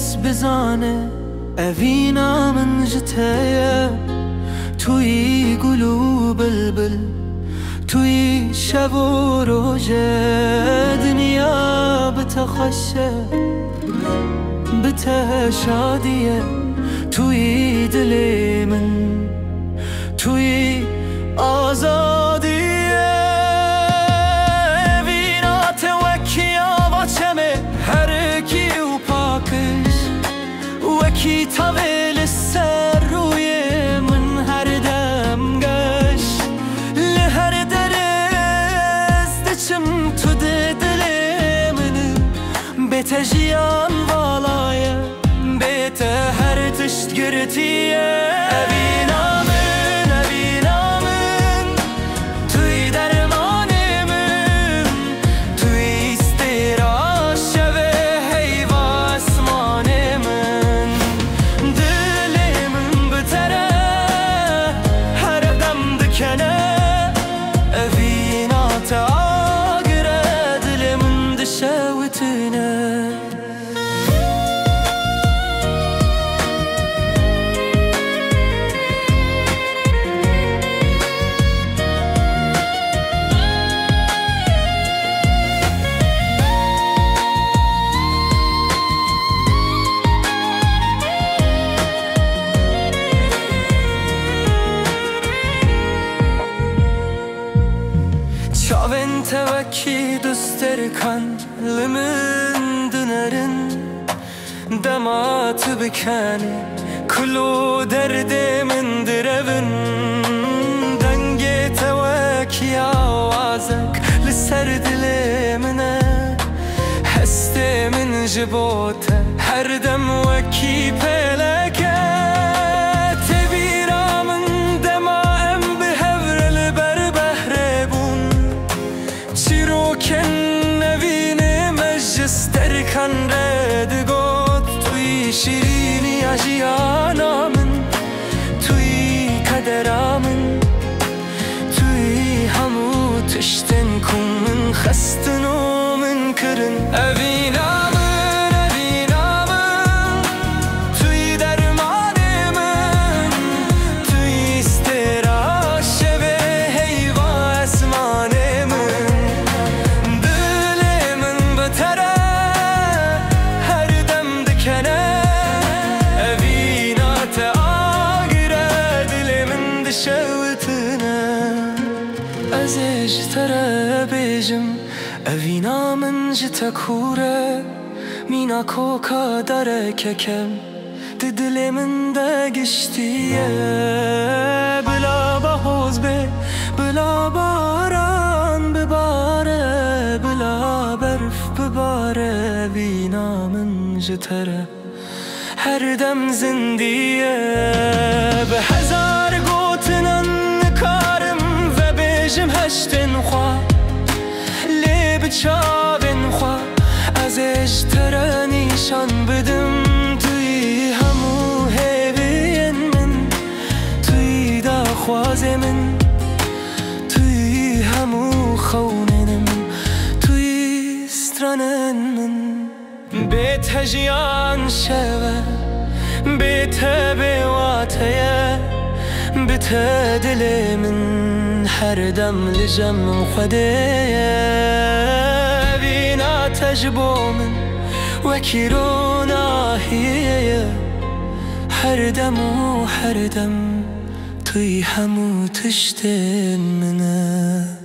کس بزانه اوینا من جتایا توی گل و بلبل توی شب و روزه دنیا بتخشه بته شادیه توی دل من توی آزادیه وینا توکی آواچمه هر کی و پاکش وکی طویل سر روی من هر دم گش لهر درست دچم تو دل من بته جیان والایه بته هر تشت گرتیه Çavin tevekki düsterkan Limin dönerin Dematı bikani Kulu derdimin direvin Denge tevekki avazak Lisser dilimine Hestemin jibote Her dem vekki peleke استرکن رد گفت توی شیرینی اجیانامن توی قدرامن توی همو تشتن کن خستن و من کرن اوینامن توی درمان من توی استراش به هیوا اسمان من دل من بتره ازش ترى بيجم أفينا من جتكورة مينا كوكا دارك كم تدلي من داقشتية بلا بحوز بي بلا باران ببارة بلا برف ببارة أفينا من جترى هر دم زندية بهزار قوتنا نكارم جم هشتن خوا لی بچابن خوا ازش ترا نیشان بدم توی همو هیوین من توی داخواز من توی همو خونن من توی استرانن من بیت هجیان شوه بیت بیواتیه بیت دل من هر دم لجم خديه بينا تجبو من وكيرونا هي هر دم توي همو تشتن منه